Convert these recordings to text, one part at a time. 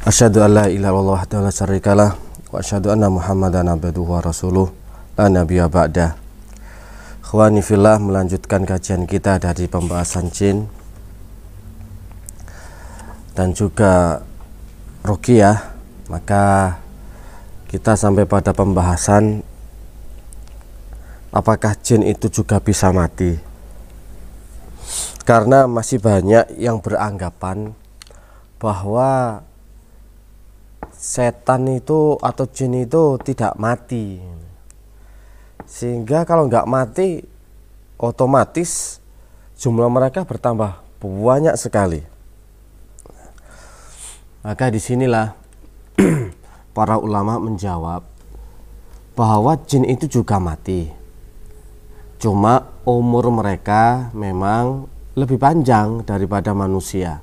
Asyhadu an la ilaha illallah wahdahu la syarikalah wa asyhadu anna Muhammadan abduhu wa rasuluh la nabiyya ba'dah. Ikhwani fillah, melanjutkan kajian kita dari pembahasan jin dan juga ruqyah. Maka kita sampai pada pembahasan apakah jin itu juga bisa mati. Karena masih banyak yang beranggapan bahwa setan itu atau jin itu tidak mati, sehingga kalau nggak mati otomatis jumlah mereka bertambah banyak sekali. Maka disinilah para ulama menjawab bahwa jin itu juga mati, cuma umur mereka memang lebih panjang daripada manusia.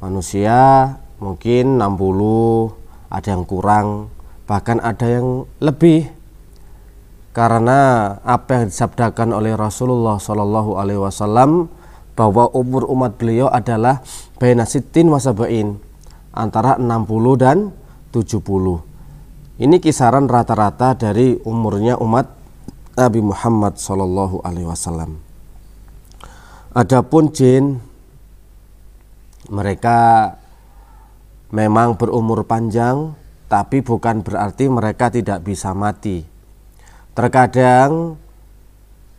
Manusia mungkin 60, ada yang kurang, bahkan ada yang lebih, karena apa yang disabdakan oleh Rasulullah Shallallahu Alaihi Wasallam bahwa umur umat beliau adalah baina sittin wa sab'in, antara 60 dan 70. Ini kisaran rata-rata dari umurnya umat Nabi Muhammad Shallallahu Alaihi Wasallam. Adapun jin, mereka memang berumur panjang, tapi bukan berarti mereka tidak bisa mati. Terkadang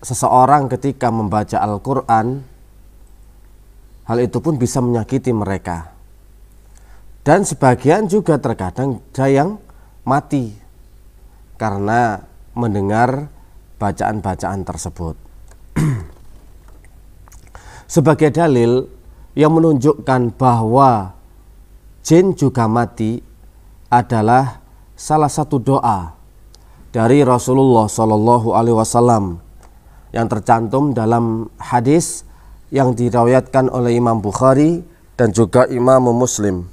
seseorang ketika membaca Al-Quran, hal itu pun bisa menyakiti mereka. Dan sebagian juga terkadang ada yang mati karena mendengar bacaan-bacaan tersebut. Sebagai dalil yang menunjukkan bahwa jin juga mati adalah salah satu doa dari Rasulullah Shallallahu Alaihi Wasallam yang tercantum dalam hadis yang diriwayatkan oleh Imam Bukhari dan juga Imam Muslim.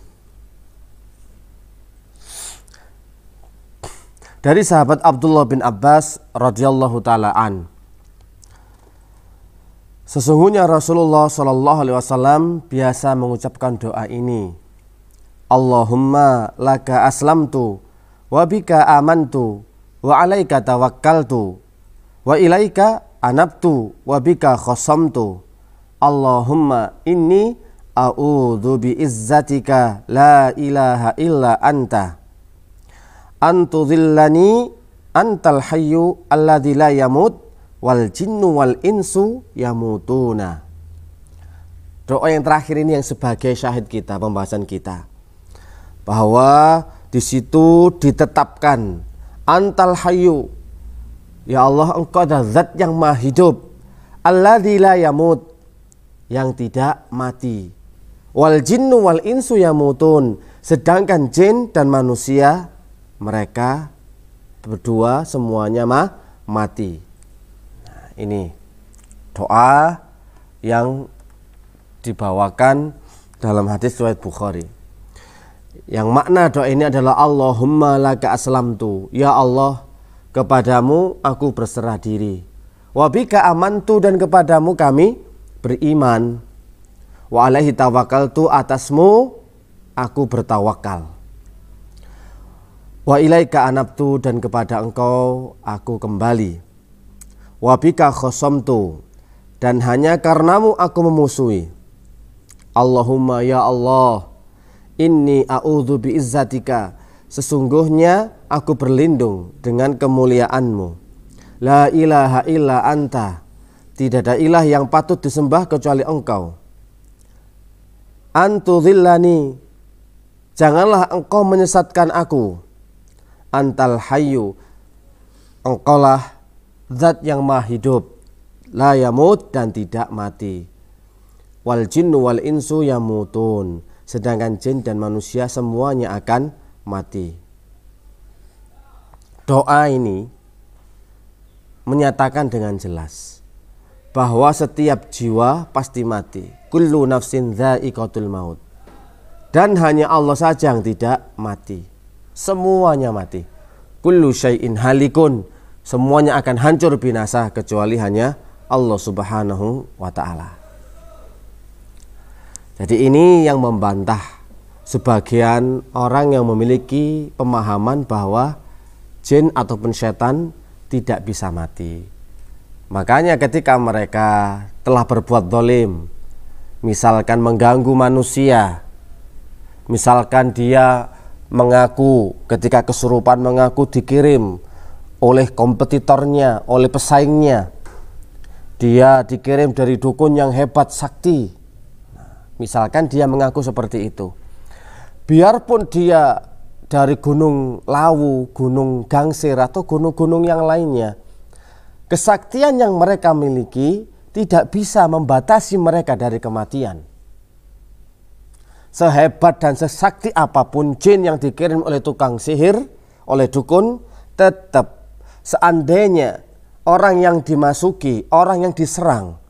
Dari sahabat Abdullah bin Abbas radhiyallahu taala an, sesungguhnya Rasulullah Shallallahu Alaihi Wasallam biasa mengucapkan doa ini: Allahumma laka aslamtu wa bika amantu wa alaika tawakkaltu wa ilaika anabtu wa bika khosamtu. Allahumma inni a'udzu bi izzatika la ilaha illa anta antudhillani antal hayyu alladzi la yamut wal jinnu wal insu yamutuna. Doa yang terakhir ini yang sebagai syahid kita, pembahasan kita, bahwa di situ ditetapkan antal hayyu, ya Allah, engkau adalah zat yang maha hidup, alladzi la yamut, yang tidak mati, wal jinnu wal insu yamutun, sedangkan jin dan manusia mereka berdua semuanya mati. Nah, ini doa yang dibawakan dalam hadis riwayat Bukhari. Yang makna doa ini adalah Allahumma laka aslamtu, ya Allah, kepadamu aku berserah diri, wa bika amantu, dan kepadamu kami beriman, wa alaihi tawakkaltu, atasmu aku bertawakal, wa ilaika anabtu, dan kepada engkau aku kembali, wa bika khosamtu, dan hanya karenamu aku memusuhi. Allahumma ya Allah, inni a'udzu bi izzatika, sesungguhnya aku berlindung dengan kemuliaanmu. La ilaha illa anta, tidak ada ilah yang patut disembah kecuali engkau. Antudhillani, janganlah engkau menyesatkan aku. Antal hayyu, engkaulah zat yang maha hidup, la yamut, dan tidak mati. Wal jinnu wal insu yamutun, sedangkan jin dan manusia semuanya akan mati. Doa ini menyatakan dengan jelas bahwa setiap jiwa pasti mati. Kullu nafsin dha'iqatul maut, dan hanya Allah saja yang tidak mati. Semuanya mati. Kullu syai'in halikun, semuanya akan hancur binasa kecuali hanya Allah Subhanahu wa ta'ala. Jadi ini yang membantah sebagian orang yang memiliki pemahaman bahwa jin ataupun setan tidak bisa mati. Makanya ketika mereka telah berbuat zalim, misalkan mengganggu manusia, misalkan dia mengaku ketika kesurupan mengaku dikirim oleh kompetitornya, oleh pesaingnya, dia dikirim dari dukun yang hebat sakti. Misalkan dia mengaku seperti itu, biarpun dia dari Gunung Lawu, Gunung Gangsir atau gunung-gunung yang lainnya, kesaktian yang mereka miliki tidak bisa membatasi mereka dari kematian. Sehebat dan sesakti apapun jin yang dikirim oleh tukang sihir, oleh dukun, tetap seandainya orang yang dimasuki, orang yang diserang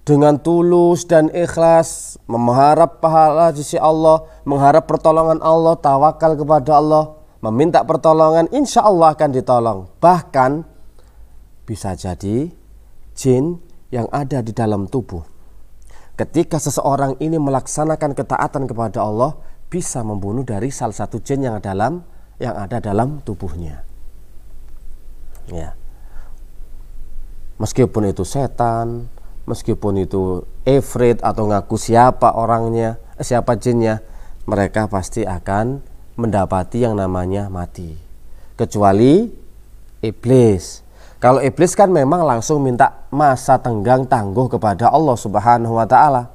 dengan tulus dan ikhlas, mengharap pahala di sisi Allah, mengharap pertolongan Allah, tawakal kepada Allah, meminta pertolongan, insya Allah akan ditolong. Bahkan bisa jadi jin yang ada di dalam tubuh, ketika seseorang ini melaksanakan ketaatan kepada Allah, bisa membunuh dari salah satu jin yang ada dalam tubuhnya. Ya. Meskipun itu setan, meskipun itu ifrit atau ngaku siapa orangnya, siapa jinnya, mereka pasti akan mendapati yang namanya mati. Kecuali iblis. Kalau iblis kan memang langsung minta masa tenggang tangguh kepada Allah Subhanahu wa taala.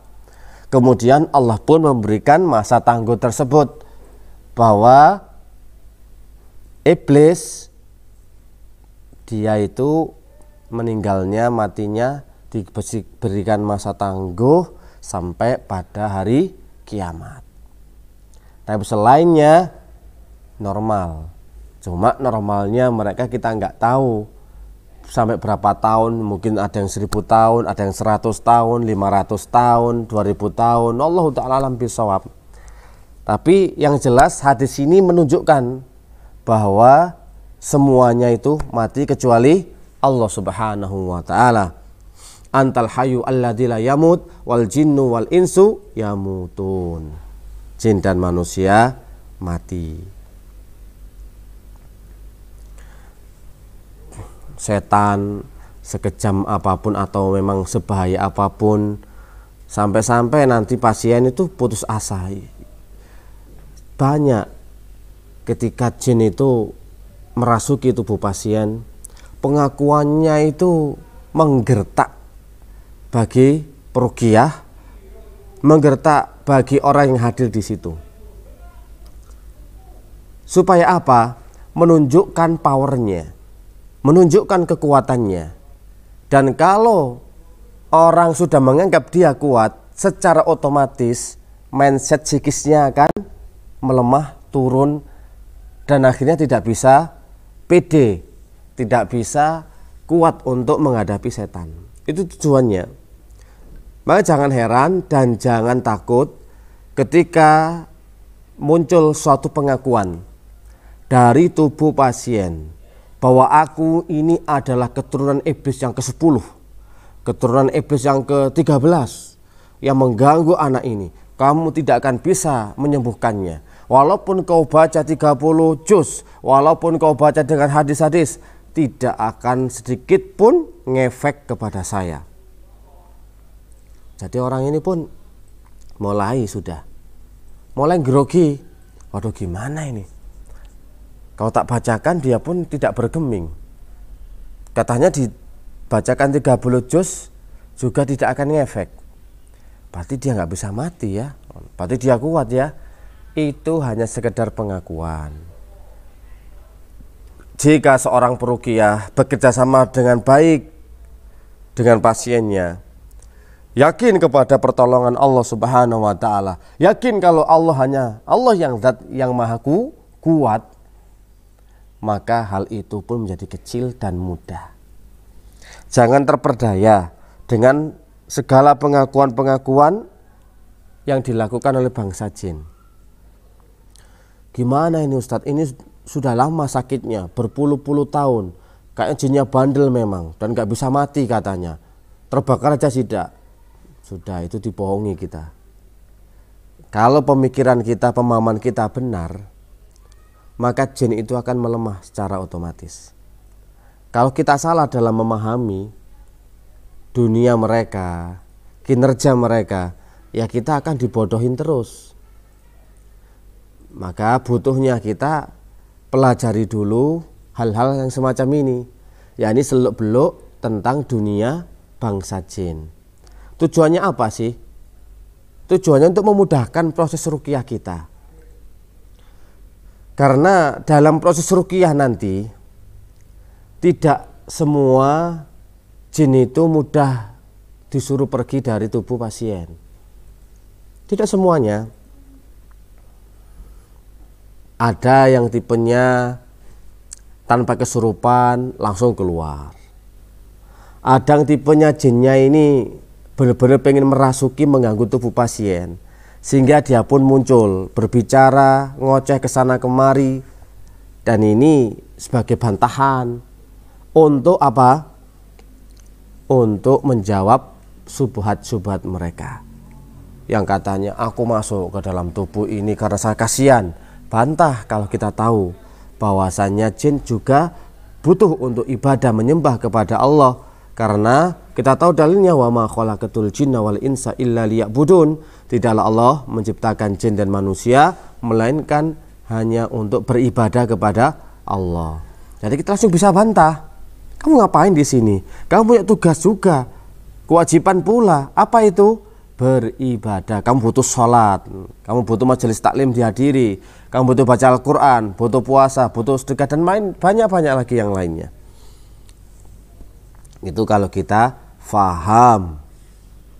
Kemudian Allah pun memberikan masa tangguh tersebut, bahwa iblis dia itu meninggalnya, matinya diberikan masa tangguh sampai pada hari kiamat. Tapi selainnya normal. Cuma normalnya mereka kita nggak tahu sampai berapa tahun, mungkin ada yang 1000 tahun, ada yang 100 tahun, 500 tahun, 2000 tahun. Allahu ta'ala alam bisawab. Tapi yang jelas hadis ini menunjukkan bahwa semuanya itu mati kecuali Allah Subhanahu wa taala. Antal hayyu alladzi la yamut wal jinnu wal insu yamutun. Jin dan manusia mati. Setan sekejam apapun atau memang sebahaya apapun, sampai-sampai nanti pasien itu putus asa. Banyak ketika jin itu merasuki tubuh pasien, pengakuannya itu menggertak bagi peruqyah, menggertak bagi orang yang hadir di situ. Supaya apa? Menunjukkan powernya, menunjukkan kekuatannya. Dan kalau orang sudah menganggap dia kuat, secara otomatis mindset psikisnya akan melemah, turun, dan akhirnya tidak bisa pede, tidak bisa kuat untuk menghadapi setan. Itu tujuannya. Maka jangan heran dan jangan takut ketika muncul suatu pengakuan dari tubuh pasien bahwa aku ini adalah keturunan iblis yang ke-10, keturunan iblis yang ke-13 yang mengganggu anak ini. Kamu tidak akan bisa menyembuhkannya. Walaupun kau baca 30 juz, walaupun kau baca dengan hadis-hadis, tidak akan sedikit pun ngefek kepada saya. Jadi orang ini pun mulai grogi. Waduh, gimana ini? Kalau tak bacakan dia pun tidak bergeming. Katanya dibacakan 30 juz juga tidak akan ngefek. Berarti dia nggak bisa mati ya. Berarti dia kuat ya. Itu hanya sekedar pengakuan. Jika seorang peruqyah bekerja sama dengan baik dengan pasiennya, yakin kepada pertolongan Allah Subhanahu wa taala, yakin kalau Allah hanya Allah yang zat yang maha kuat, maka hal itu pun menjadi kecil dan mudah. Jangan terperdaya dengan segala pengakuan-pengakuan yang dilakukan oleh bangsa jin. Gimana ini Ustadz? Ini sudah lama sakitnya, berpuluh-puluh tahun. Kayaknya jinnya bandel memang dan gak bisa mati katanya. Terbakar aja tidak. Sudah, itu dibohongi kita. Kalau pemikiran kita, pemahaman kita benar, maka jin itu akan melemah secara otomatis. Kalau kita salah dalam memahami dunia mereka, kinerja mereka, ya kita akan dibodohin terus. Maka butuhnya kita pelajari dulu hal-hal yang semacam ini, yakni seluk-beluk tentang dunia bangsa jin. Tujuannya apa sih? Tujuannya untuk memudahkan proses ruqyah kita. Karena dalam proses ruqyah nanti tidak semua jin itu mudah disuruh pergi dari tubuh pasien. Tidak semuanya. Ada yang tipenya tanpa kesurupan langsung keluar. Ada yang tipenya jinnya ini benar-benar pengen merasuki, mengganggu tubuh pasien, sehingga dia pun muncul berbicara, ngoceh kesana kemari, dan ini sebagai bantahan untuk apa? Untuk menjawab syubhat-syubhat mereka yang katanya aku masuk ke dalam tubuh ini karena saya kasihan. Bantah kalau kita tahu bahwasannya jin juga butuh untuk ibadah, menyembah kepada Allah, karena kita tahu dalilnya wa ma khalaqatul jinna wal insa illa liya'budun. Tidaklah Allah menciptakan jin dan manusia melainkan hanya untuk beribadah kepada Allah. Jadi kita langsung bisa bantah. Kamu ngapain di sini? Kamu punya tugas juga, kewajiban pula. Apa itu? Beribadah. Kamu butuh sholat, kamu butuh majelis taklim dihadiri, kamu butuh baca Al-Quran, butuh puasa, butuh sedekah, dan banyak-banyak lagi yang lainnya. Itu kalau kita faham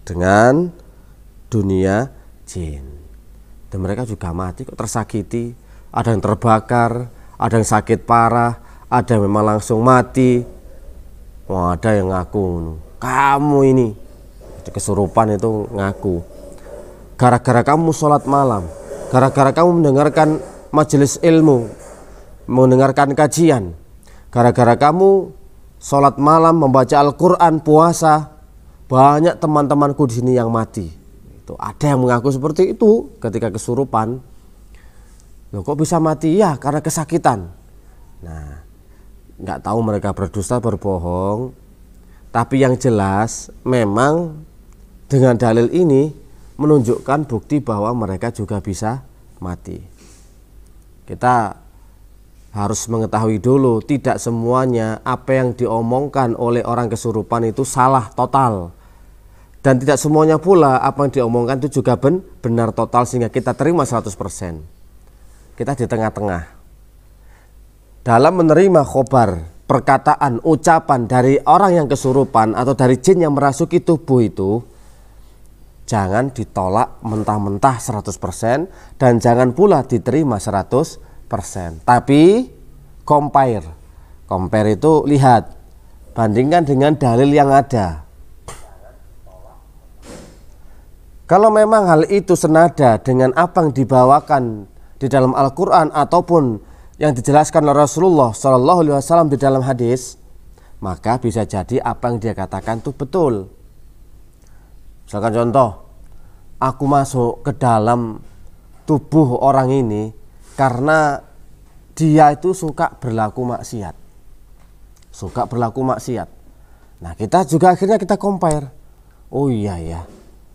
dengan dunia jin. Dan mereka juga mati kok, tersakiti. Ada yang terbakar, ada yang sakit parah, ada yang memang langsung mati. Wah, ada yang ngaku, kamu ini kesurupan itu ngaku. Gara-gara kamu sholat malam, gara-gara kamu mendengarkan majelis ilmu, mendengarkan kajian, gara-gara kamu sholat malam, membaca Al-Quran, puasa, banyak teman-temanku di sini yang mati. Itu ada yang mengaku seperti itu ketika kesurupan. Loh, kok bisa mati? Ya karena kesakitan. Nah, nggak tahu mereka berdusta berbohong, tapi yang jelas memang dengan dalil ini menunjukkan bukti bahwa mereka juga bisa mati. Kita harus mengetahui dulu, tidak semuanya apa yang diomongkan oleh orang kesurupan itu salah total, dan tidak semuanya pula apa yang diomongkan itu juga benar total sehingga kita terima 100%. Kita di tengah-tengah dalam menerima khobar, perkataan, ucapan dari orang yang kesurupan atau dari jin yang merasuki tubuh itu. Jangan ditolak mentah-mentah 100% dan jangan pula diterima 100%. Tapi compare itu lihat, bandingkan dengan dalil yang ada. Kalau memang hal itu senada dengan apa yang dibawakan di dalam Al-Quran ataupun yang dijelaskan oleh Rasulullah SAW di dalam hadis, maka bisa jadi apa yang dia katakan itu betul. Misalkan contoh, aku masuk ke dalam tubuh orang ini karena dia itu suka berlaku maksiat. Nah, kita juga akhirnya kita compare. Oh iya ya,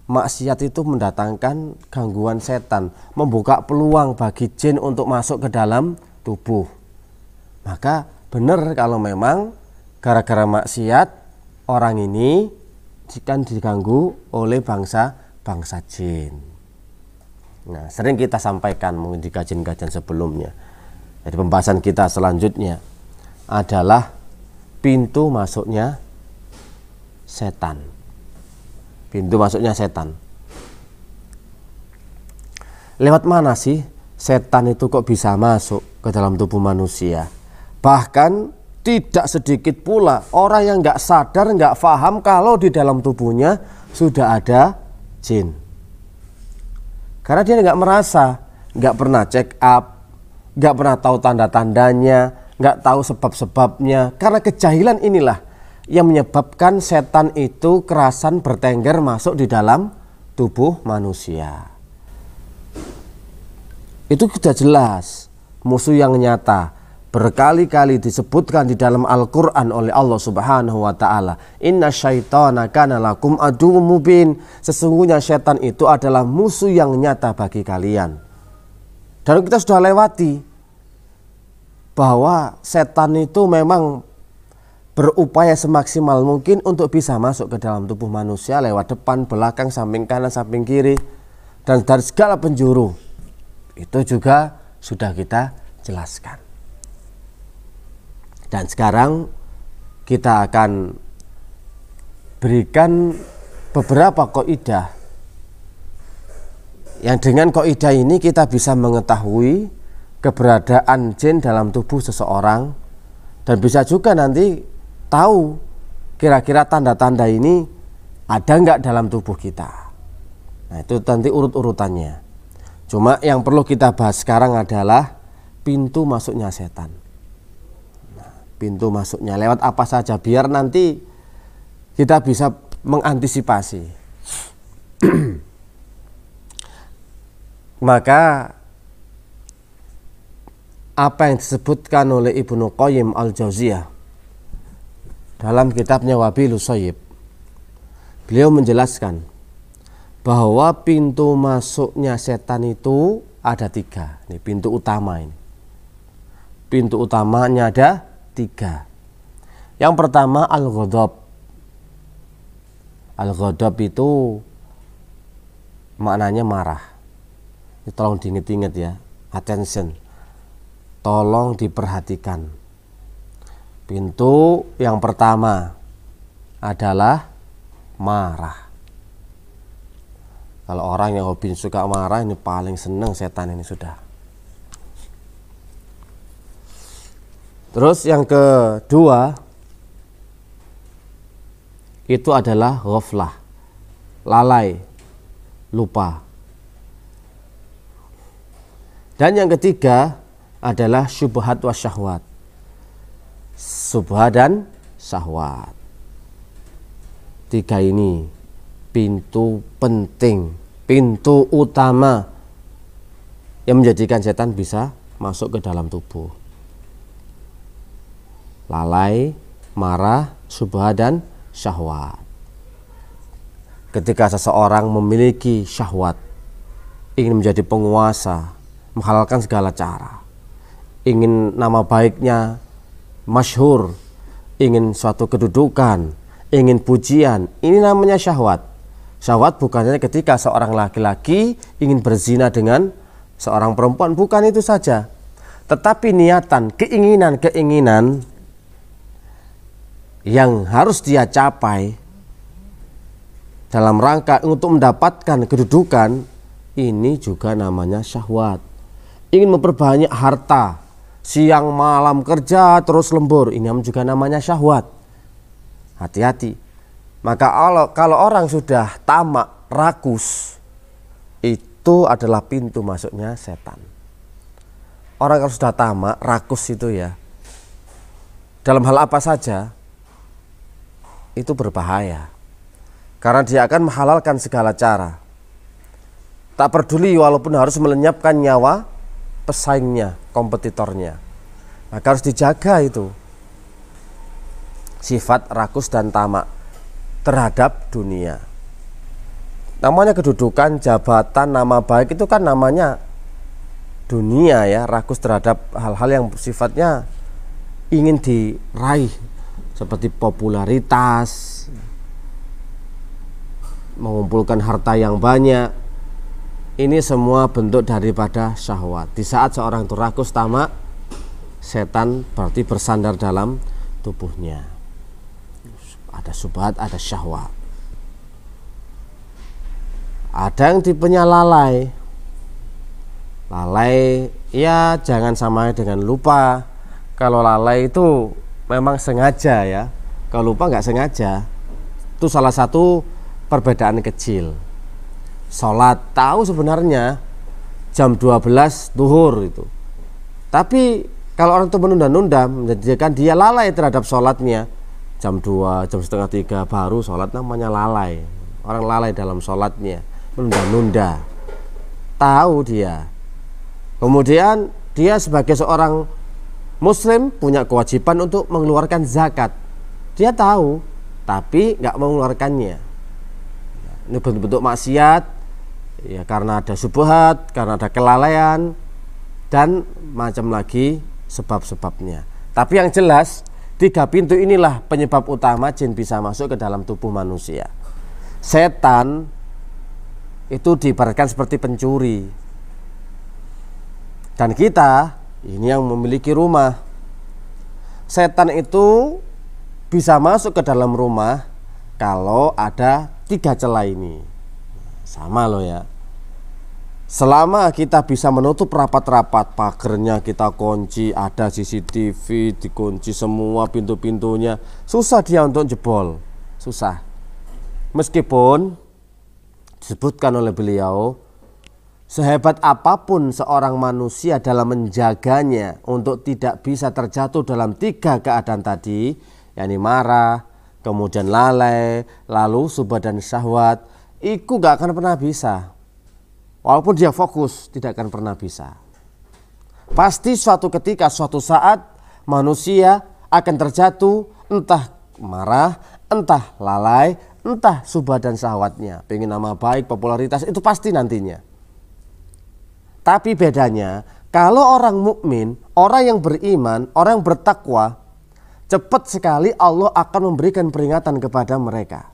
maksiat itu mendatangkan gangguan setan, membuka peluang bagi jin untuk masuk ke dalam tubuh. Maka benar kalau memang gara-gara maksiat orang ini jika diganggu oleh bangsa jin. Nah, sering kita sampaikan mungkin di kajian-kajian sebelumnya. Jadi pembahasan kita selanjutnya adalah pintu masuknya setan. Pintu masuknya setan. Lewat mana sih setan itu kok bisa masuk ke dalam tubuh manusia? Bahkan tidak sedikit pula orang yang nggak sadar, nggak paham kalau di dalam tubuhnya sudah ada jin. Karena dia nggak merasa, nggak pernah check up, nggak pernah tahu tanda-tandanya, nggak tahu sebab-sebabnya. Karena kejahilan inilah yang menyebabkan setan itu kerasan bertengger masuk di dalam tubuh manusia. Itu sudah jelas musuh yang nyata, berkali-kali disebutkan di dalam Al-Quran oleh Allah Subhanahu wa ta'ala. Inna syaitana kana lakum aduwwum mubin. Sesungguhnya syaitan itu adalah musuh yang nyata bagi kalian. Dan kita sudah lewati bahwa setan itu memang berupaya semaksimal mungkin untuk bisa masuk ke dalam tubuh manusia lewat depan, belakang, samping kanan, samping kiri, dan dari segala penjuru. Itu juga sudah kita jelaskan. Dan sekarang kita akan berikan beberapa kaidah yang dengan kaidah ini kita bisa mengetahui keberadaan jin dalam tubuh seseorang, dan bisa juga nanti tahu kira-kira tanda-tanda ini ada nggak dalam tubuh kita. Nah, itu nanti urut-urutannya. Cuma yang perlu kita bahas sekarang adalah pintu masuknya setan. Nah, pintu masuknya lewat apa saja biar nanti kita bisa mengantisipasi. Maka apa yang disebutkan oleh Ibnu Qayyim Al-Jauziyah dalam kitabnya Wabilus Shayyib, beliau menjelaskan bahwa pintu masuknya setan itu ada 3. Ini pintu utama ini. Pintu utamanya ada 3. Yang pertama al-ghadab. Al-ghadab itu maknanya marah. Ini tolong diingat-ingat ya. Attention. Tolong diperhatikan. Pintu yang pertama adalah marah. Kalau orang yang hobi suka marah, ini paling seneng setan ini sudah. Terus yang kedua itu adalah ghaflah, lalai, lupa. Dan yang ketiga adalah syubhat wa syahwat, subhat dan syahwat. 3 ini pintu penting, pintu utama yang menjadikan setan bisa masuk ke dalam tubuh. Lalai, marah, syubhat dan syahwat. Ketika seseorang memiliki syahwat, ingin menjadi penguasa, menghalalkan segala cara, ingin nama baiknya masyhur, ingin suatu kedudukan, ingin pujian, ini namanya syahwat. Syahwat bukan hanya ketika seorang laki-laki ingin berzina dengan seorang perempuan, bukan itu saja. Tetapi niatan, keinginan-keinginan yang harus dia capai dalam rangka untuk mendapatkan kedudukan, ini juga namanya syahwat. Ingin memperbanyak harta, siang malam kerja terus lembur, ini juga namanya syahwat. Hati-hati. Maka kalau orang sudah tamak, rakus, itu adalah pintu masuknya setan. Orang kalau sudah tamak, rakus itu ya, dalam hal apa saja, itu berbahaya. Karena dia akan menghalalkan segala cara. Tak peduli walaupun harus melenyapkan nyawa pesaingnya, kompetitornya. Maka harus dijaga itu sifat rakus dan tamak terhadap dunia. Namanya kedudukan, jabatan, nama baik itu kan namanya dunia ya. Rakus terhadap hal-hal yang sifatnya ingin diraih, seperti popularitas, mengumpulkan harta yang banyak. Ini semua bentuk daripada syahwat. Di saat seorang itu rakus, tamak, setan berarti bersandar dalam tubuhnya. Ada subhat, ada syahwat. Ada yang tipenya lalai. Lalai ya jangan sama dengan lupa. Kalau lalai itu memang sengaja ya. Kalau lupa nggak sengaja. Itu salah satu perbedaan kecil. Sholat tahu sebenarnya jam 12 duhur itu. Tapi kalau orang itu menunda-nunda, menjadikan dia lalai terhadap sholatnya. Jam 2, jam setengah 3 baru sholat, namanya lalai. Orang lalai dalam sholatnya, menunda-nunda. Tahu dia Kemudian dia sebagai seorang muslim punya kewajiban untuk mengeluarkan zakat. Dia tahu, tapi nggak mengeluarkannya. Ini bentuk-bentuk maksiat, ya karena ada syubhat, karena ada kelalaian, dan macam lagi sebab-sebabnya. Tapi yang jelas 3 pintu inilah penyebab utama jin bisa masuk ke dalam tubuh manusia. Setan itu diibaratkan seperti pencuri, dan kita ini yang memiliki rumah. Setan itu bisa masuk ke dalam rumah kalau ada 3 celah ini. Sama loh ya. Selama kita bisa menutup rapat-rapat, pagernya kita kunci, ada CCTV, dikunci semua pintu-pintunya, susah dia untuk jebol, susah. Meskipun disebutkan oleh beliau, sehebat apapun seorang manusia dalam menjaganya untuk tidak bisa terjatuh dalam 3 keadaan tadi, yakni marah, kemudian lalai, lalu subhat dan syahwat, itu gak akan pernah bisa. Walaupun dia fokus, tidak akan pernah bisa. Pasti suatu ketika, suatu saat manusia akan terjatuh, entah marah, entah lalai, entah subhat dan syahwatnya. Pengen nama baik, popularitas, itu pasti nantinya. Tapi bedanya, kalau orang mukmin, orang yang beriman, orang yang bertakwa, cepat sekali Allah akan memberikan peringatan kepada mereka.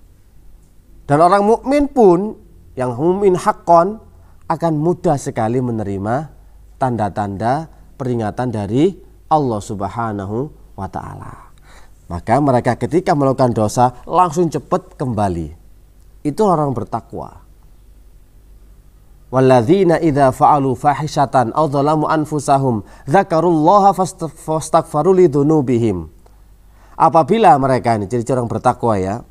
Dan orang mukmin pun, yang mukmin haqqan, akan mudah sekali menerima tanda-tanda peringatan dari Allah Subhanahu wa ta'ala. Maka mereka ketika melakukan dosa langsung cepat kembali. Itu orang bertakwa. Walladzina idza fa'alu fahishatan aw dzalamu anfusahum dzakarullaha fastaghfaru lidzunubihim. Apabila mereka, ini ciri-ciri orang bertakwa ya,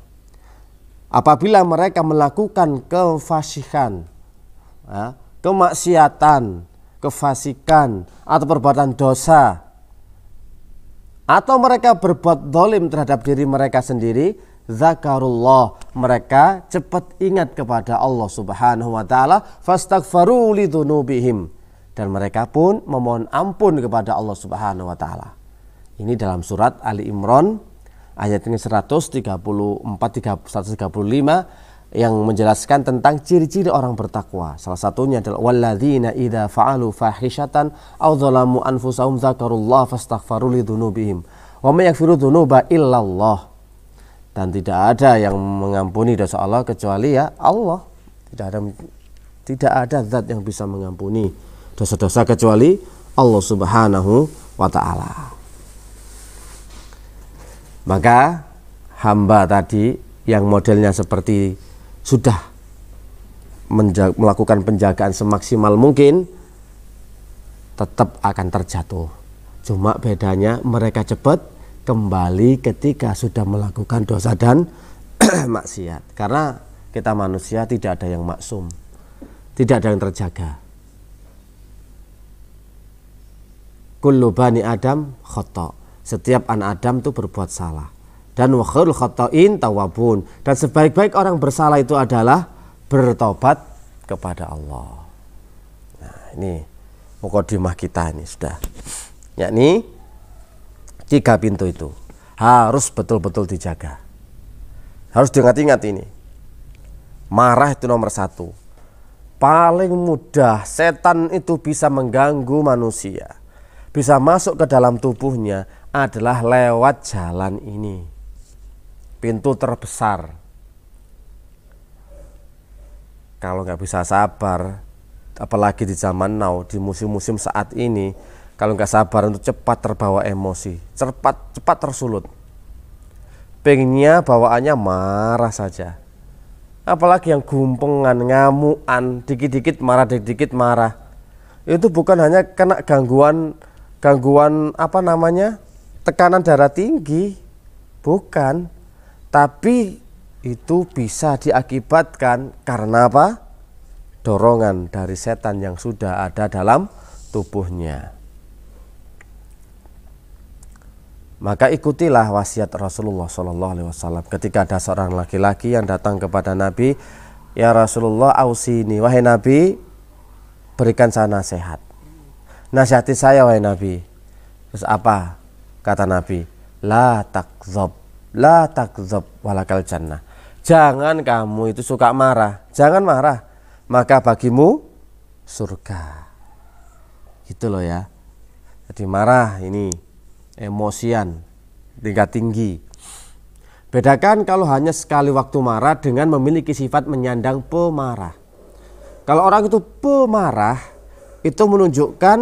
apabila mereka melakukan kefasikan, kemaksiatan, kefasikan atau perbuatan dosa, atau mereka berbuat zalim terhadap diri mereka sendiri, zakarullah, mereka cepat ingat kepada Allah Subhanahu wa ta'ala, fastaghfaru lidzunubihim, dan mereka pun memohon ampun kepada Allah Subhanahu wa ta'ala. Ini dalam surat Ali Imran ayat 134 135 yang menjelaskan tentang ciri-ciri orang bertakwa. Salah satunya adalah walladzina idza fa'alu fahishatan aw dzalamu anfusahum dzakarullaha fastaghfaru lidzunubihim wa may yaghfiru dzunuba illallah. Dan tidak ada yang mengampuni dosa Allah kecuali ya Allah. Tidak ada zat yang bisa mengampuni dosa-dosa kecuali Allah Subhanahu wa ta'ala. Maka hamba tadi yang modelnya seperti sudah melakukan penjagaan semaksimal mungkin, tetap akan terjatuh. Cuma bedanya mereka cepat kembali ketika sudah melakukan dosa dan maksiat. Karena kita manusia tidak ada yang maksum, tidak ada yang terjaga. Kullu bani Adam khata'. Setiap anak Adam itu berbuat salah. Dan wa khairul khata'in tawwabun, dan sebaik-baik orang bersalah itu adalah bertobat kepada Allah. Nah, ini mukadimah kita ini sudah. Yakni 3 pintu itu harus betul-betul dijaga. Harus diingat-ingat ini. Marah itu nomor 1. Paling mudah setan itu bisa mengganggu manusia, bisa masuk ke dalam tubuhnya adalah lewat jalan ini. Pintu terbesar. Kalau nggak bisa sabar, apalagi di zaman now, di musim-musim saat ini, kalau nggak sabar untuk cepat terbawa emosi, cepat tersulut. Pengennya bawaannya marah saja. Apalagi yang gumpengan, ngamuan, dikit-dikit marah, dikit-dikit marah. Itu bukan hanya kena gangguan tekanan darah tinggi, bukan. Tapi itu bisa diakibatkan karena apa? Dorongan dari setan yang sudah ada dalam tubuhnya. Maka ikutilah wasiat Rasulullah SAW ketika ada seorang laki-laki yang datang kepada Nabi, ya Rasulullah ausini, wahai Nabi, berikan saya nasihat. nasihati saya wahai Nabi. Terus apa kata Nabi? La takzob walakal jannah. Jangan kamu itu suka marah, jangan marah, maka bagimu surga. Gitu loh ya. Jadi marah ini emosian tingkat tinggi. Bedakan kalau hanya sekali waktu marah dengan memiliki sifat menyandang pemarah. Kalau orang itu pemarah, itu menunjukkan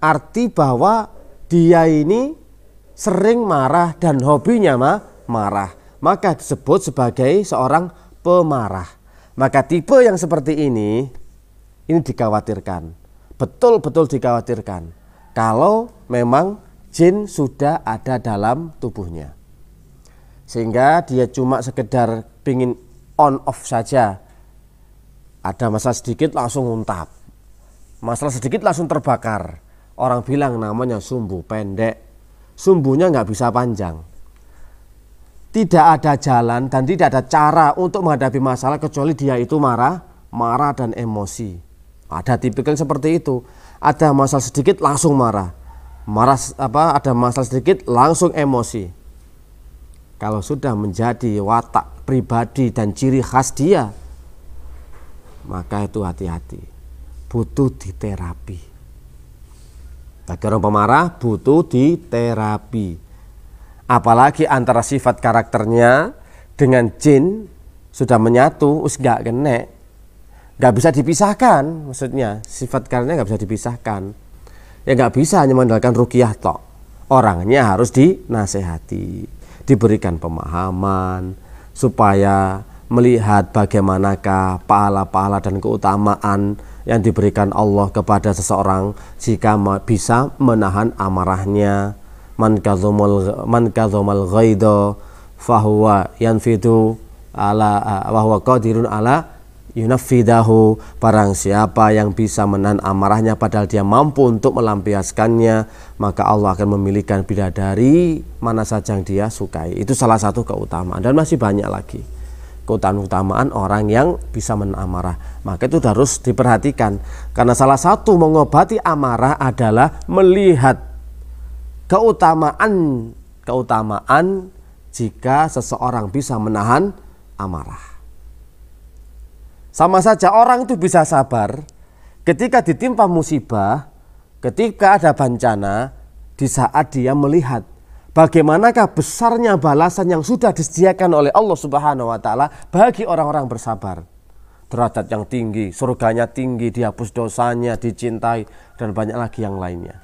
arti bahwa dia ini sering marah dan hobinya marah. Maka disebut sebagai seorang pemarah. Maka tipe yang seperti ini dikhawatirkan. Betul-betul dikhawatirkan. Kalau memang jin sudah ada dalam tubuhnya. Sehingga dia cuma sekedar pingin on off saja. Ada masalah sedikit langsung nguntap. Masalah sedikit langsung terbakar. Orang bilang namanya sumbu pendek. Sumbunya nggak bisa panjang. Tidak ada jalan dan tidak ada cara untuk menghadapi masalah kecuali dia itu marah dan emosi. Ada tipikal seperti itu. Ada masalah sedikit langsung marah. Ada masalah sedikit langsung emosi. Kalau sudah menjadi watak pribadi dan ciri khas dia, maka itu hati-hati, butuh diterapi. Bagi orang pemarah butuh diterapi. Apalagi antara sifat karakternya dengan jin sudah menyatu, gak kena, gak bisa dipisahkan. Maksudnya sifat karakternya gak bisa dipisahkan. Ya gak bisa hanya mengandalkan ruqyah tok. Orangnya harus dinasehati, diberikan pemahaman supaya melihat bagaimanakah pahala-pahala dan keutamaan yang diberikan Allah kepada seseorang jika bisa menahan amarahnya. Man kadzamal ghaidha fahuwa yanfidu ala wa huwa qadirun ala yunaffidahu. Barang siapa yang bisa menahan amarahnya padahal dia mampu untuk melampiaskannya, maka Allah akan memilihkan bidadari mana saja yang dia sukai. Itu salah satu keutamaan dan masih banyak lagi keutamaan orang yang bisa menahan amarah. Maka itu harus diperhatikan, karena salah satu mengobati amarah adalah melihat keutamaan jika seseorang bisa menahan amarah. Sama saja orang itu bisa sabar ketika ditimpa musibah, ketika ada bencana, di saat dia melihat bagaimanakah besarnya balasan yang sudah disediakan oleh Allah Subhanahu wa taala bagi orang-orang bersabar. Derajat yang tinggi, surganya tinggi, dihapus dosanya, dicintai, dan banyak lagi yang lainnya.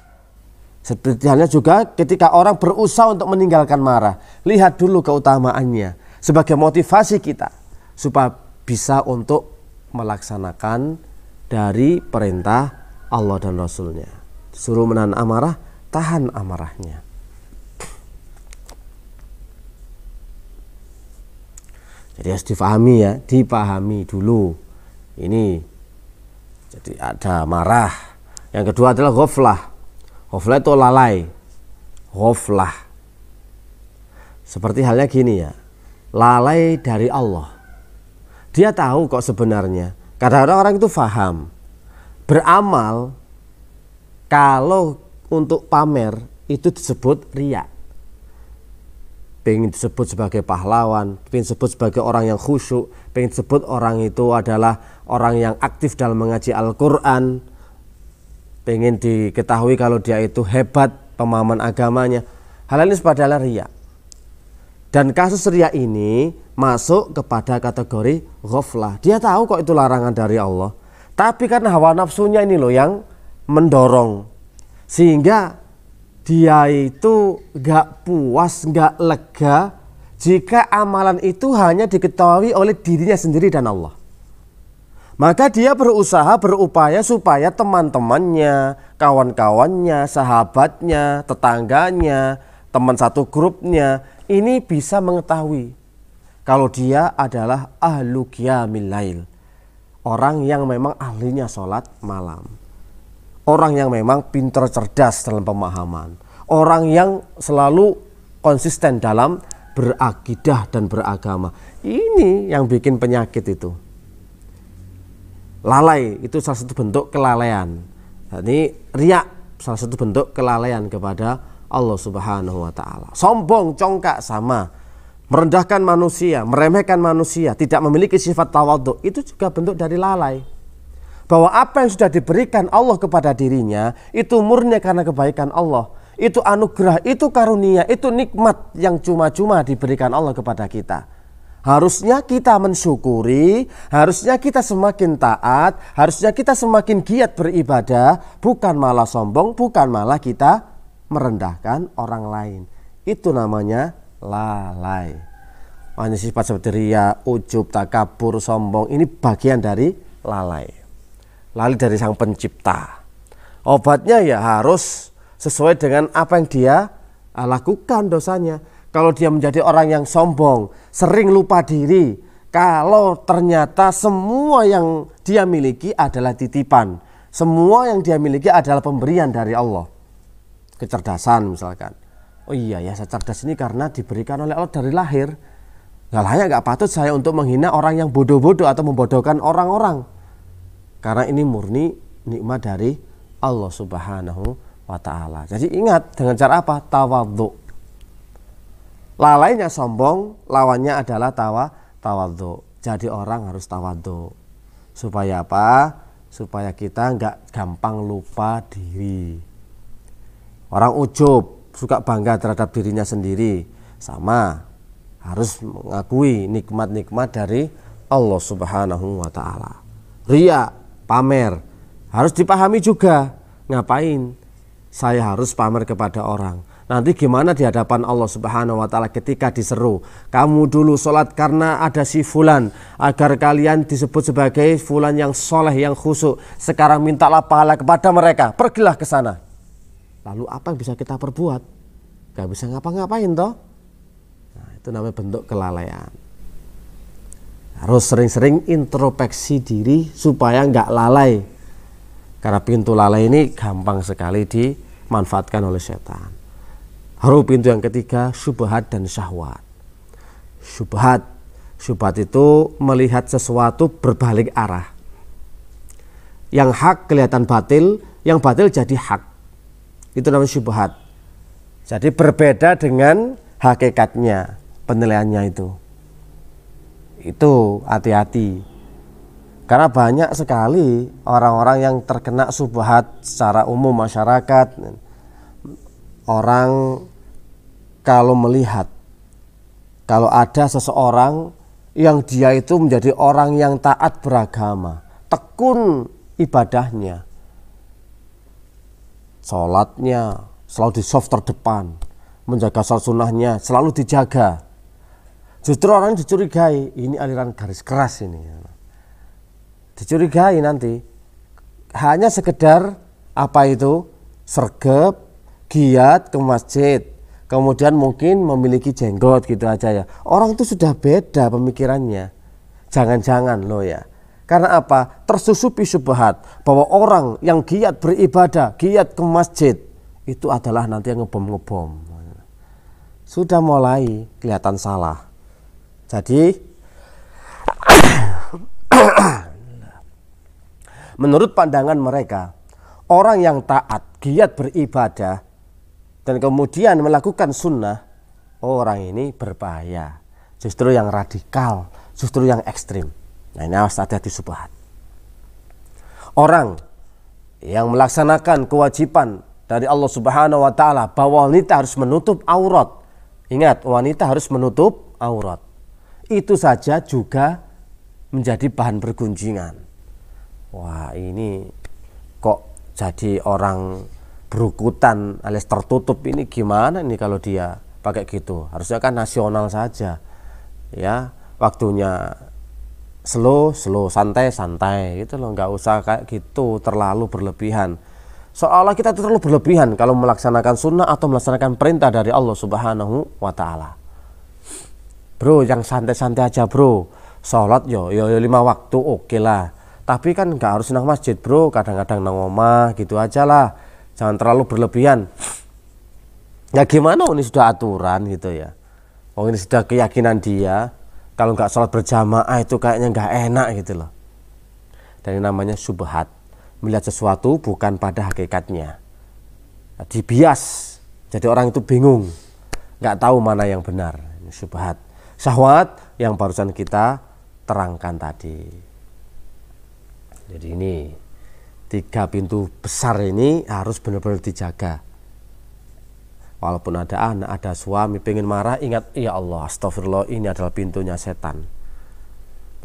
Seperti halnya juga ketika orang berusaha untuk meninggalkan marah, lihat dulu keutamaannya sebagai motivasi kita supaya bisa untuk melaksanakan dari perintah Allah dan Rasulnya. Suruh menahan amarah, tahan amarahnya. Jadi harus dipahami dulu. Ini jadi ada marah. Yang kedua adalah ghaflah. Ghaflah itu lalai. Ghaflah. Seperti halnya gini ya. Lalai dari Allah. Dia tahu kok sebenarnya. Kadang-kadang orang itu paham. Beramal kalau untuk pamer itu disebut riya. Pengen disebut sebagai pahlawan, pengen disebut sebagai orang yang khusyuk, pengen disebut orang itu adalah orang yang aktif dalam mengaji Al-Quran, pengen diketahui kalau dia itu hebat pemahaman agamanya. Hal ini adalah riya. Dan kasus riya ini masuk kepada kategori ghaflah. Dia tahu kok itu larangan dari Allah, tapi karena hawa nafsunya ini loh yang mendorong, sehingga dia itu gak puas, gak lega jika amalan itu hanya diketahui oleh dirinya sendiri dan Allah. Maka dia berusaha, berupaya supaya teman-temannya, kawan-kawannya, sahabatnya, tetangganya, teman satu grupnya ini bisa mengetahui kalau dia adalah ahlu qiyamil lail, orang yang memang ahlinya sholat malam, orang yang memang pintar cerdas dalam pemahaman, orang yang selalu konsisten dalam berakidah dan beragama. Ini yang bikin penyakit itu. Lalai itu salah satu bentuk kelalaian. Ini riya salah satu bentuk kelalaian kepada Allah Subhanahu wa taala. Sombong, congkak sama. Merendahkan manusia, meremehkan manusia, tidak memiliki sifat tawadhu, itu juga bentuk dari lalai. Bahwa apa yang sudah diberikan Allah kepada dirinya itu murni karena kebaikan Allah. Itu anugerah, itu karunia, itu nikmat yang cuma-cuma diberikan Allah kepada kita. Harusnya kita mensyukuri, harusnya kita semakin taat, harusnya kita semakin giat beribadah, bukan malah sombong, bukan malah kita merendahkan orang lain. Itu namanya lalai. Hanya sifat seperti riya, ujub, takabur, sombong, ini bagian dari lalai. Lalai dari sang pencipta. Obatnya ya harus sesuai dengan apa yang dia lakukan dosanya. Kalau dia menjadi orang yang sombong, sering lupa diri, kalau ternyata semua yang dia miliki adalah titipan, semua yang dia miliki adalah pemberian dari Allah. Kecerdasan misalkan, oh iya ya, saya cerdas ini karena diberikan oleh Allah dari lahir. Nggak layak, nggak patut saya untuk menghina orang yang bodoh-bodoh atau membodohkan orang-orang. Karena ini murni nikmat dari Allah Subhanahu wa ta'ala. Jadi ingat, dengan cara apa? Tawadhu. Lalainya sombong, lawannya adalah tawadhu. Jadi orang harus tawadhu. Supaya apa? Supaya kita nggak gampang lupa diri. Orang ujub, suka bangga terhadap dirinya sendiri, sama, harus mengakui nikmat-nikmat dari Allah Subhanahu wa ta'ala. Riya, pamer, harus dipahami juga. Ngapain saya harus pamer kepada orang? Nanti gimana di hadapan Allah Subhanahu wa ta'ala ketika diseru, kamu dulu sholat karena ada si fulan, agar kalian disebut sebagai fulan yang soleh, yang khusyuk. Sekarang mintalah pahala kepada mereka, pergilah ke sana. Lalu apa yang bisa kita perbuat? Gak bisa ngapa-ngapain toh. Nah, itu namanya bentuk kelalaian. Harus sering-sering introspeksi diri supaya nggak lalai. Karena pintu lalai ini gampang sekali dimanfaatkan oleh setan. Lalu pintu yang ketiga, syubhat dan syahwat. Syubhat itu melihat sesuatu berbalik arah. Yang hak kelihatan batil, yang batil jadi hak. Itu namanya syubhat. Jadi berbeda dengan hakikatnya, penilaiannya itu. Itu hati-hati. Karena banyak sekali orang-orang yang terkena syubhat secara umum masyarakat. Orang kalau melihat, kalau ada seseorang yang dia itu menjadi orang yang taat beragama, tekun ibadahnya, sholatnya selalu di soft terdepan, menjaga sholat sunnahnya selalu dijaga. Justru orang dicurigai, ini aliran garis keras ini. Dicurigai nanti hanya sekedar apa itu, sergap, giat ke masjid, kemudian mungkin memiliki jenggot gitu aja ya. Orang itu sudah beda pemikirannya. Jangan-jangan loh ya. Karena apa? Tersusupi syubhat bahwa orang yang giat beribadah, giat ke masjid, itu adalah nanti yang ngebom-ngebom. Sudah mulai kelihatan salah. Jadi menurut pandangan mereka, orang yang taat, giat beribadah, dan kemudian melakukan sunnah, orang ini berbahaya. Justru yang radikal, justru yang ekstrim. Nah, ini harus hati-hati syubhat. Orang yang melaksanakan kewajiban dari Allah Subhanahu wa ta'ala bahwa wanita harus menutup aurat. Ingat, wanita harus menutup aurat. Itu saja juga menjadi bahan pergunjingan. Wah, ini kok jadi orang berukutan alias tertutup, ini gimana nih kalau dia pakai gitu? Harusnya kan nasional saja. Ya, waktunya slow, santai gitu loh, nggak usah kayak gitu terlalu berlebihan. Seolah kita terlalu berlebihan kalau melaksanakan sunnah atau melaksanakan perintah dari Allah Subhanahu wa ta'ala. Bro, yang santai-santai aja bro, sholat yo 5 waktu oke lah. Tapi kan nggak harus nang masjid bro, kadang-kadang nang omah gitu aja lah, jangan terlalu berlebihan. Ya gimana, ini sudah aturan gitu ya. Oh, ini sudah keyakinan dia. Kalau nggak sholat berjamaah itu kayaknya nggak enak gitu loh. Dan ini namanya syubhat, melihat sesuatu bukan pada hakikatnya. dibias. Jadi orang itu bingung, nggak tahu mana yang benar. Ini syubhat. Syahwat yang barusan kita terangkan tadi. Jadi ini 3 pintu besar ini harus benar-benar dijaga. Walaupun ada anak, ada suami pengen marah, ingat, ya Allah, astagfirullah, ini adalah pintunya setan.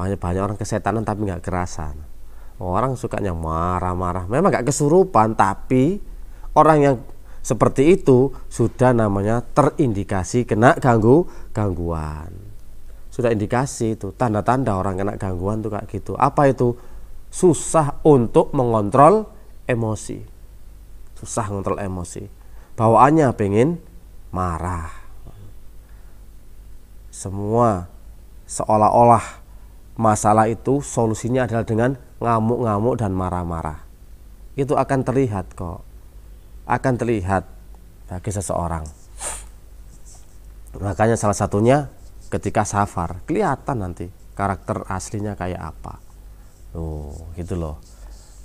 Banyak orang kesetanan tapi nggak kerasa. Orang sukanya marah-marah, memang nggak kesurupan, tapi orang yang seperti itu sudah namanya terindikasi kena gangguan. Sudah indikasi itu, tanda-tanda orang kena gangguan tuh kayak gitu. Apa itu? Susah untuk mengontrol emosi. Susah mengontrol emosi. Bawaannya pengen marah. Semua seolah-olah masalah itu solusinya adalah dengan ngamuk-ngamuk dan marah-marah. Itu akan terlihat kok. Akan terlihat bagi seseorang. Makanya salah satunya ketika safar kelihatan nanti karakter aslinya kayak apa. Gitu loh.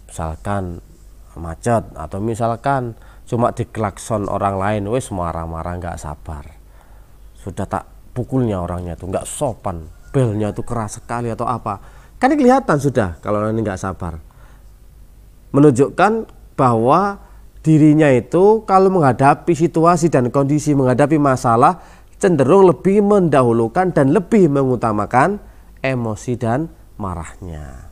Misalkan macet atau misalkan cuma diklakson orang lain, wes marah-marah nggak sabar. Sudah tak pukulnya orangnya tuh nggak sopan, belnya tuh keras sekali atau apa. Kan kelihatan sudah kalau ini nggak sabar. Menunjukkan bahwa dirinya itu kalau menghadapi situasi dan kondisi, menghadapi masalah cenderung lebih mendahulukan dan lebih mengutamakan emosi dan marahnya.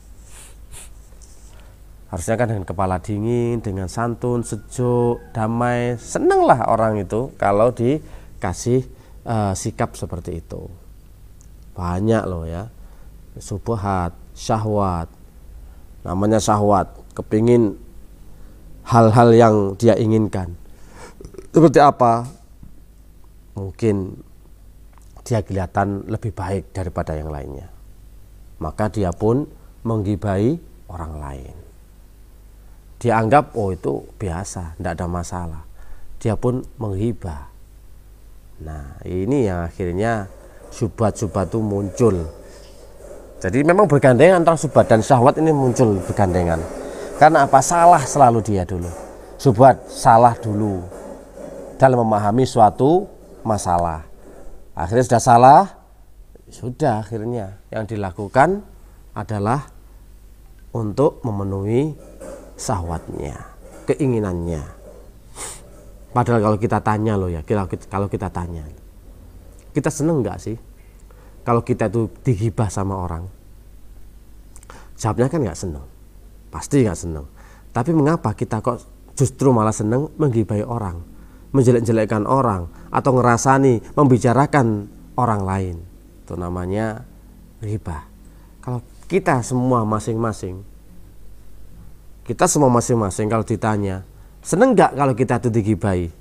Harusnya kan dengan kepala dingin, dengan santun, sejuk, damai, senanglah orang itu kalau dikasih sikap seperti itu. Banyak loh ya, syubhat, syahwat. Namanya syahwat, kepingin hal-hal yang dia inginkan. Seperti apa? Mungkin dia kelihatan lebih baik daripada yang lainnya. Maka dia pun menggibahi orang lain. Dia anggap, oh itu biasa, tidak ada masalah. Dia pun menghibah. Nah ini yang akhirnya syubhat-syubhat itu muncul. Jadi memang bergandengan antara syubhat dan syahwat ini muncul bergandengan. Karena apa? Salah selalu dia dulu. Syubhat salah dulu dalam memahami suatu masalah. Akhirnya sudah salah, sudah akhirnya yang dilakukan adalah untuk memenuhi syahwatnya, keinginannya. Padahal kalau kita tanya loh ya, kalau kita tanya, kita seneng nggak sih kalau kita itu digibah sama orang? Jawabnya kan nggak seneng. Pasti nggak seneng. Tapi mengapa kita kok justru malah seneng menggibahi orang, menjelek-jelekkan orang, atau ngerasani, membicarakan orang lain? Itu namanya ghibah. Kalau kita semua masing-masing kalau ditanya, seneng nggak kalau kita itu digibahi?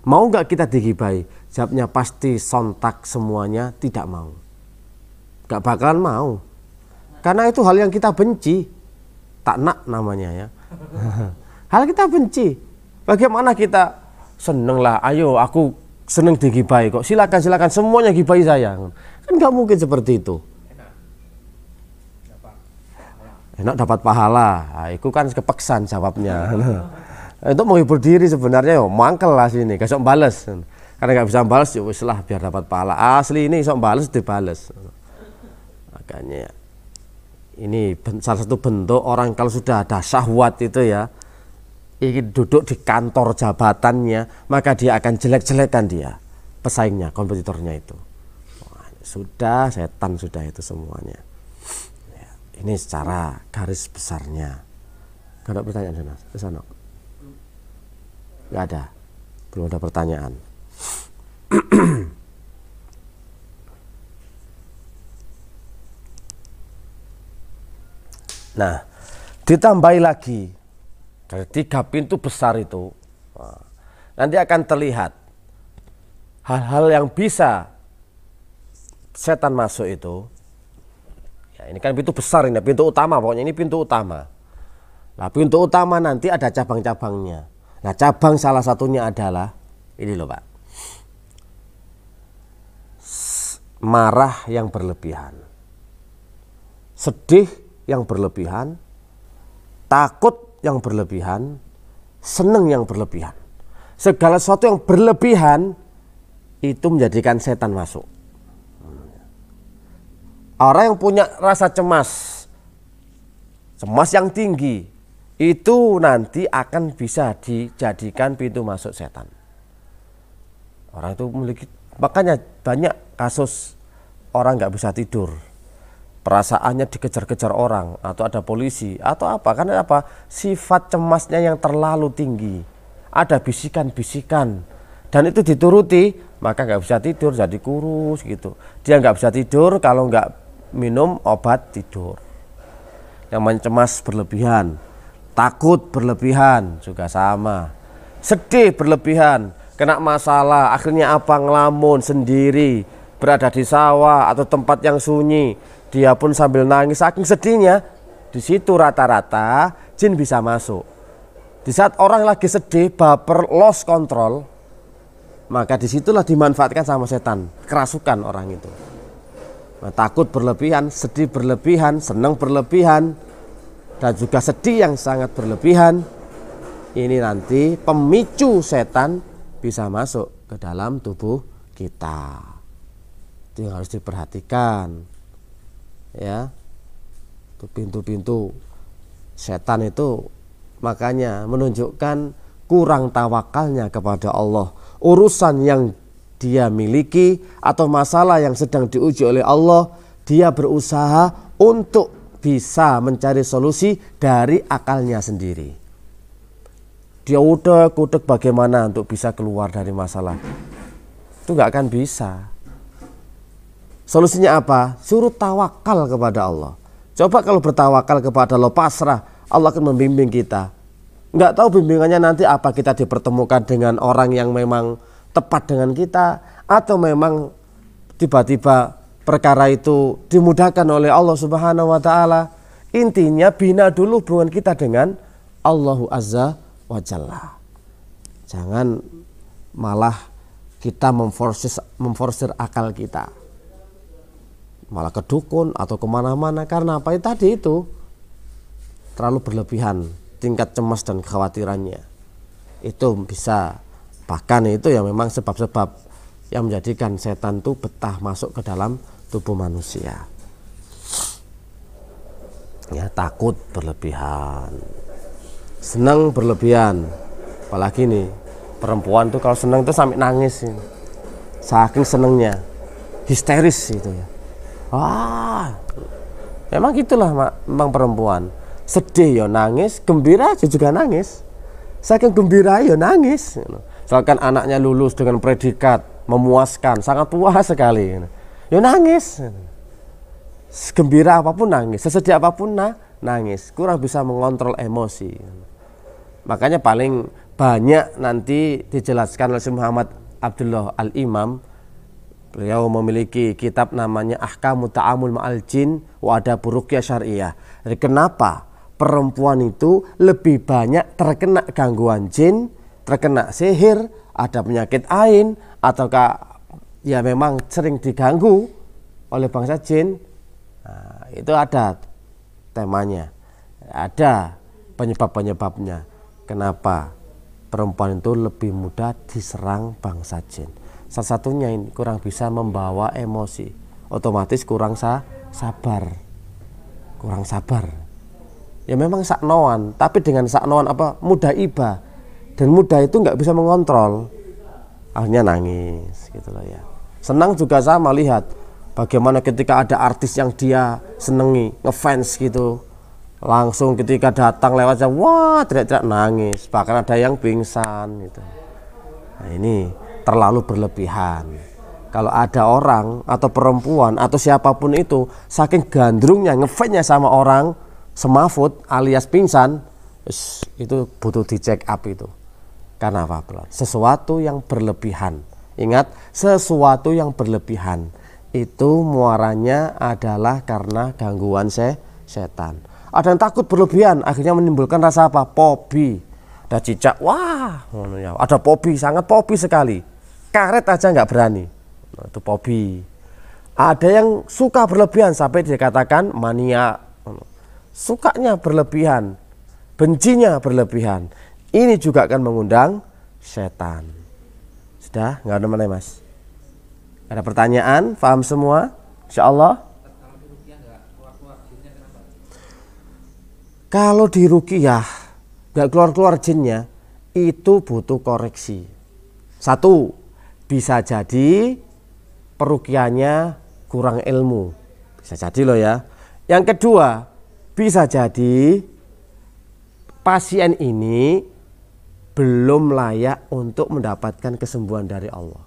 Mau nggak kita digibahi? Jawabnya pasti sontak semuanya tidak mau. Nggak bakalan mau. Karena itu hal yang kita benci. Taknak namanya ya. Hal kita benci. Bagaimana kita seneng lah, ayo aku seneng digibahi kok, silakan semuanya gibahi saya. Kan nggak mungkin seperti itu. Enak dapat pahala. Nah, itu kan kepeksan jawabnya. Untuk menghibur diri sebenarnya mangkel lah sini, gak sok bales. Karena nggak bisa balas ya wis lah biar dapat pahala. Asli ini sok bales dibales. Makanya ini salah satu bentuk orang kalau sudah ada syahwat itu ya, ingin duduk di kantor jabatannya, maka dia akan jelek-jelekan dia pesaingnya, kompetitornya itu. Wah, sudah setan sudah itu semuanya. Ya, ini secara garis besarnya. Kalau pertanyaan sana, nggak ada, belum ada pertanyaan. Nah, ditambahi lagi dari 3 pintu besar itu, nanti akan terlihat hal-hal yang bisa setan masuk itu. Ya, ini kan pintu besar ini, pintu utama, pokoknya ini pintu utama. Nah, pintu utama nanti ada cabang-cabangnya. Nah, cabang salah satunya adalah ini loh Pak, marah yang berlebihan, sedih yang berlebihan, takut yang berlebihan, seneng yang berlebihan. segala sesuatu yang berlebihan itu menjadikan setan masuk. Orang yang punya rasa cemas yang tinggi, itu nanti akan bisa dijadikan pintu masuk setan. Orang itu memiliki, makanya banyak kasus orang nggak bisa tidur, perasaannya dikejar-kejar orang, atau ada polisi, atau apa, karena apa? Sifat cemasnya yang terlalu tinggi, ada bisikan-bisikan, dan itu dituruti, maka nggak bisa tidur, jadi kurus gitu. Dia nggak bisa tidur kalau nggak minum obat tidur. Yang cemas berlebihan, takut berlebihan juga sama, sedih berlebihan, kena masalah, akhirnya apa, ngelamun sendiri, berada di sawah atau tempat yang sunyi, dia pun sambil nangis saking sedihnya. Di situ rata-rata jin bisa masuk. Di saat orang lagi sedih, baper, lost control, maka disitulah dimanfaatkan sama setan, kerasukan orang itu. Nah, takut berlebihan, sedih berlebihan, senang berlebihan, dan juga sedih yang sangat berlebihan, ini nanti pemicu setan bisa masuk ke dalam tubuh kita. Itu yang harus diperhatikan, ya. Pintu-pintu setan itu makanya menunjukkan kurang tawakalnya kepada Allah. Urusan yang dia miliki atau masalah yang sedang diuji oleh Allah, dia berusaha untuk bisa mencari solusi dari akalnya sendiri. Dia udah bagaimana untuk bisa keluar dari masalah, itu nggak akan bisa. Solusinya apa? Suruh tawakal kepada Allah. Coba kalau bertawakal kepada Allah, pasrah, Allah akan membimbing kita. Nggak tahu bimbingannya nanti apa, kita dipertemukan dengan orang yang memang tepat dengan kita, atau memang tiba-tiba perkara itu dimudahkan oleh Allah Subhanahu wa Ta'ala. Intinya bina dulu hubungan kita dengan Allahu Azza wa Jalla. Jangan malah kita memforsir akal kita, malah ke dukun atau kemana-mana. Karena apa? Tadi itu terlalu berlebihan tingkat cemas dan kekhawatirannya. Itu bisa, bahkan itu ya memang sebab-sebab yang menjadikan setan itu betah masuk ke dalam tubuh manusia. Ya, takut berlebihan, senang berlebihan. Apalagi nih perempuan tuh kalau senang tuh sampai nangis, saking senengnya, histeris itu ya. Wah, memang gitulah memang perempuan. Sedih ya nangis, gembira juga nangis. Saking gembira ya nangis. Misalkan anaknya lulus dengan predikat memuaskan, sangat puas sekali, ya nangis. Gembira apapun nangis, sesedih apapun nangis. Kurang bisa mengontrol emosi. Makanya paling banyak nanti dijelaskan oleh Muhammad Abdullah Al-Imam. Beliau memiliki kitab namanya Ahkamu Ta'amul Ma'al Jin wa Adabu Ruqyah Syariah. Jadi kenapa perempuan itu lebih banyak terkena gangguan jin, terkena sihir, ada penyakit ain, ataukah ya memang sering diganggu oleh bangsa jin. Nah, itu ada temanya, ada penyebab-penyebabnya. Kenapa perempuan itu lebih mudah diserang bangsa jin? Salah satunya ini kurang bisa membawa emosi, otomatis kurang sabar, kurang sabar. Ya memang saknoan, tapi dengan saknoan apa? Mudah iba, dan mudah itu nggak bisa mengontrol, akhirnya nangis gitu loh ya. Senang juga sama, lihat bagaimana ketika ada artis yang dia senengi, ngefans gitu, langsung ketika datang lewat aja, wah teriak-teriak nangis, bahkan ada yang pingsan gitu. Nah, ini terlalu berlebihan. Kalau ada orang atau perempuan atau siapapun itu saking gandrungnya, ngefansnya sama orang, semafut alias pingsan, itu butuh di check up itu. Karena apa? Sesuatu yang berlebihan. Ingat, sesuatu yang berlebihan itu muaranya adalah karena gangguan setan. Ada yang takut berlebihan, akhirnya menimbulkan rasa apa? Fobi. Ada cicak, wah, ada fobi, sangat fobi sekali. Karet aja nggak berani. Nah, itu fobi. Ada yang suka berlebihan sampai dikatakan mania. Sukanya berlebihan, bencinya berlebihan. Ini juga akan mengundang setan. Sudah? Nggak ada mana Mas? Ada pertanyaan? Paham semua? Insyaallah. Kalau di ruqyah nggak keluar-keluar jinnya, itu butuh koreksi. Satu, bisa jadi peruqyahnya kurang ilmu. Bisa jadi loh ya. Yang kedua, bisa jadi pasien ini belum layak untuk mendapatkan kesembuhan dari Allah.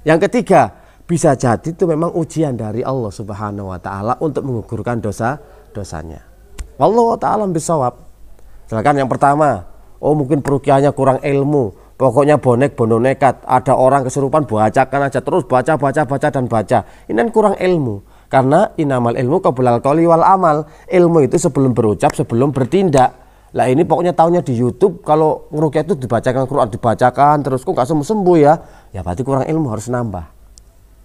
Yang ketiga, bisa jadi itu memang ujian dari Allah Subhanahu wa taala untuk menggugurkan dosa-dosanya. Wallahu ta'ala bisawab. Misalkan yang pertama, mungkin peruqyahnya kurang ilmu. Pokoknya bonek bono nekat, ada orang kesurupan bacakan aja terus baca dan baca. Ini kan kurang ilmu. Karena inamal ilmu qablal qauli wal amal. Ilmu itu sebelum berucap, sebelum bertindak. Lah ini pokoknya tahunya di YouTube kalau ngeruqyah itu dibacakan Quran, dibacakan terus kok nggak sembuh-sembuh ya. Ya berarti kurang ilmu, harus nambah.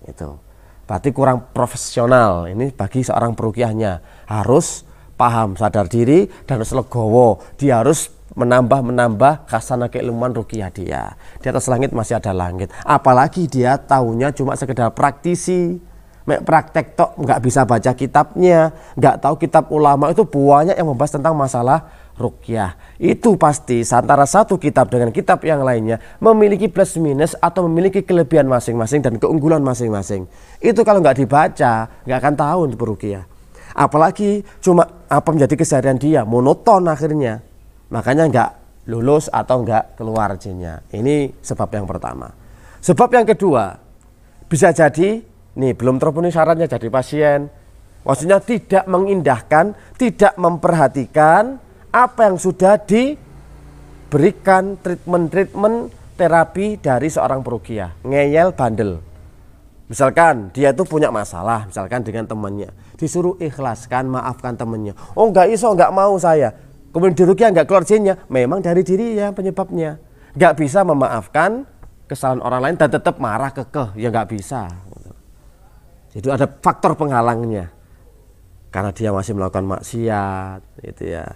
Itu. Berarti kurang profesional. Ini bagi seorang peruqyahnya harus paham, sadar diri dan harus legowo. Dia harus menambah khasanah keilmuan ruqyah dia. Di atas langit masih ada langit. Apalagi dia tahunya cuma sekedar praktisi. Praktek tok, nggak bisa baca kitabnya, nggak tahu kitab ulama itu banyak yang membahas tentang masalah ruqyah. Itu pasti antara satu kitab dengan kitab yang lainnya memiliki plus minus atau memiliki kelebihan masing-masing dan keunggulan masing-masing. Itu kalau nggak dibaca nggak akan tahu untuk ruqyah. Apalagi cuma apa menjadi keseharian dia, monoton akhirnya. Makanya nggak lulus atau nggak keluar jinnya. Ini sebab yang pertama. Sebab yang kedua, bisa jadi nih belum terpenuhi syaratnya jadi pasien. Maksudnya tidak mengindahkan, tidak memperhatikan apa yang sudah diberikan treatment terapi dari seorang peruqyah. Ngeyel, bandel. Misalkan dia itu punya masalah, misalkan dengan temannya, disuruh ikhlaskan, maafkan temannya. Oh nggak iso, nggak mau saya. Kemudian di ruqyah nggak keluar jinnya, memang dari dirinya penyebabnya. Nggak bisa memaafkan kesalahan orang lain dan tetap marah kekeh, ya nggak bisa. Jadi ada faktor penghalangnya. Karena dia masih melakukan maksiat, gitu ya.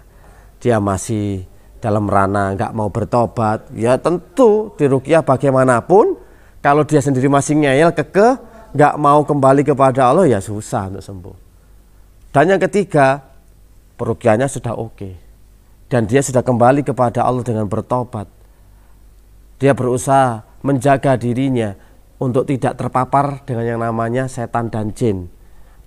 Dia masih dalam ranah nggak mau bertobat, ya tentu di ruqyah bagaimanapun kalau dia sendiri masih ngeyel kekeh, nggak mau kembali kepada Allah, ya susah untuk sembuh. Dan yang ketiga, peruqyahnya sudah oke. Dan dia sudah kembali kepada Allah dengan bertobat. Dia berusaha menjaga dirinya untuk tidak terpapar dengan yang namanya setan dan jin.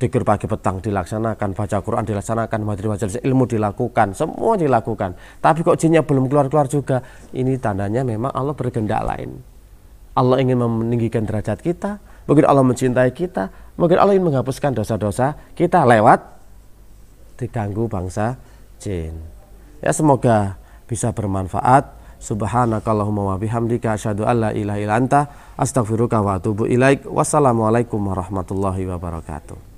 Dzikir pagi petang dilaksanakan, baca Quran dilaksanakan, majelis ilmu dilakukan, semua dilakukan. Tapi kok jinnya belum keluar-keluar juga, ini tandanya memang Allah berkehendak lain. Allah ingin meninggikan derajat kita, mungkin Allah mencintai kita, mungkin Allah ingin menghapuskan dosa-dosa kita lewat diganggu bangsa jin. Ya semoga bisa bermanfaat. Subhanakallahumma wa bihamdika asyhadu an la ilaha illa anta astaghfiruka wa atubu ilaik. Wassalamualaikum warahmatullahi wabarakatuh.